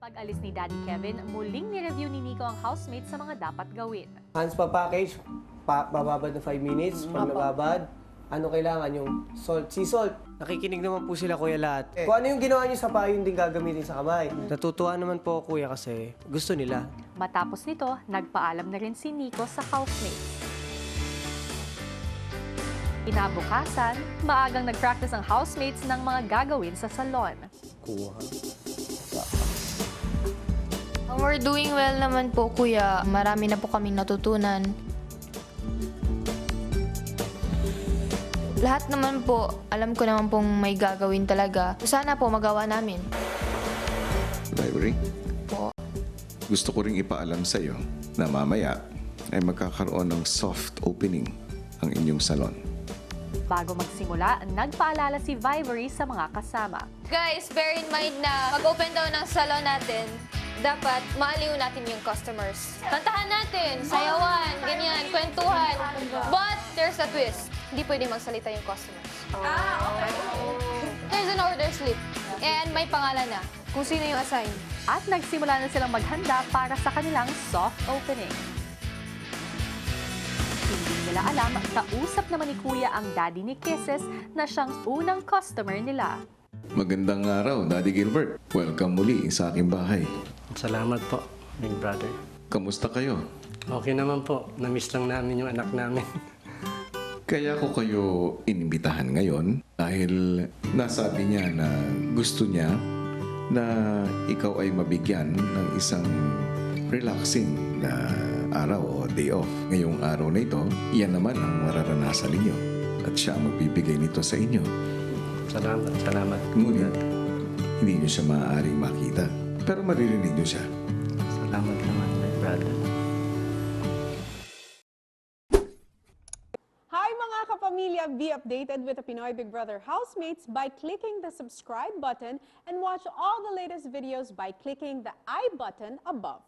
Pag-alis ni Daddy Kevin, muling ni-review ni Nico ang housemate sa mga dapat gawin. Hands pa package, bababad na 5 minutes. Pag nababad, ano kailangan? Yung salt, sea salt. Nakikinig naman po sila, kuya, lahat. Kung ano yung ginawa niyo sa payo, yung din gagamitin sa kamay. Natutuwa naman po, kuya, kasi gusto nila. Matapos nito, nagpaalam na rin si Nico sa housemate. Kinabukasan, maagang nag-practice ang housemates ng mga gagawin sa salon. We're doing well naman po, kuya. Marami na po kaming natutunan. Lahat naman po, alam ko naman pong may gagawin talaga. Sana po magawa namin. Library, Po. gusto ko ring ipaalam sa iyo na mamaya ay magkakaroon ng soft opening ang inyong salon. Bago magsimula, nagpaalala si Vivory sa mga kasama. Guys, bear in mind na mag-open daw ng salon natin, dapat maaliw natin yung customers. Kantahan natin, sayawan, ganyan, kwentuhan. But there's a twist. Hindi pwede magsalita yung customers. Okay. There's an order slip. And may pangalan na kung sino yung assign. At nagsimula na silang maghanda para sa kanilang soft opening. Hindi nila alam, kausap naman ni Kuya ang daddy ni Kisses na siyang unang customer nila. Magandang araw, Daddy Gilbert. Welcome muli sa aking bahay. Salamat po, big brother. Kamusta kayo? Okay naman po. Na-miss lang namin yung anak namin. Kaya ko kayo inimbitahan ngayon dahil nasabi niya na gusto niya na ikaw ay mabigyan ng isang relaxing na araw o day off. Ngayong araw na ito, iyan naman ang mararanasan ninyo at siya ang magbibigay nito sa inyo. Salamat, salamat. Ngunit, hindi niyo siya maaaring makita pero maririnig niyo siya. Salamat naman, big brother. Hi mga kapamilya! Be updated with the Pinoy Big Brother housemates by clicking the subscribe button and watch all the latest videos by clicking the I button above.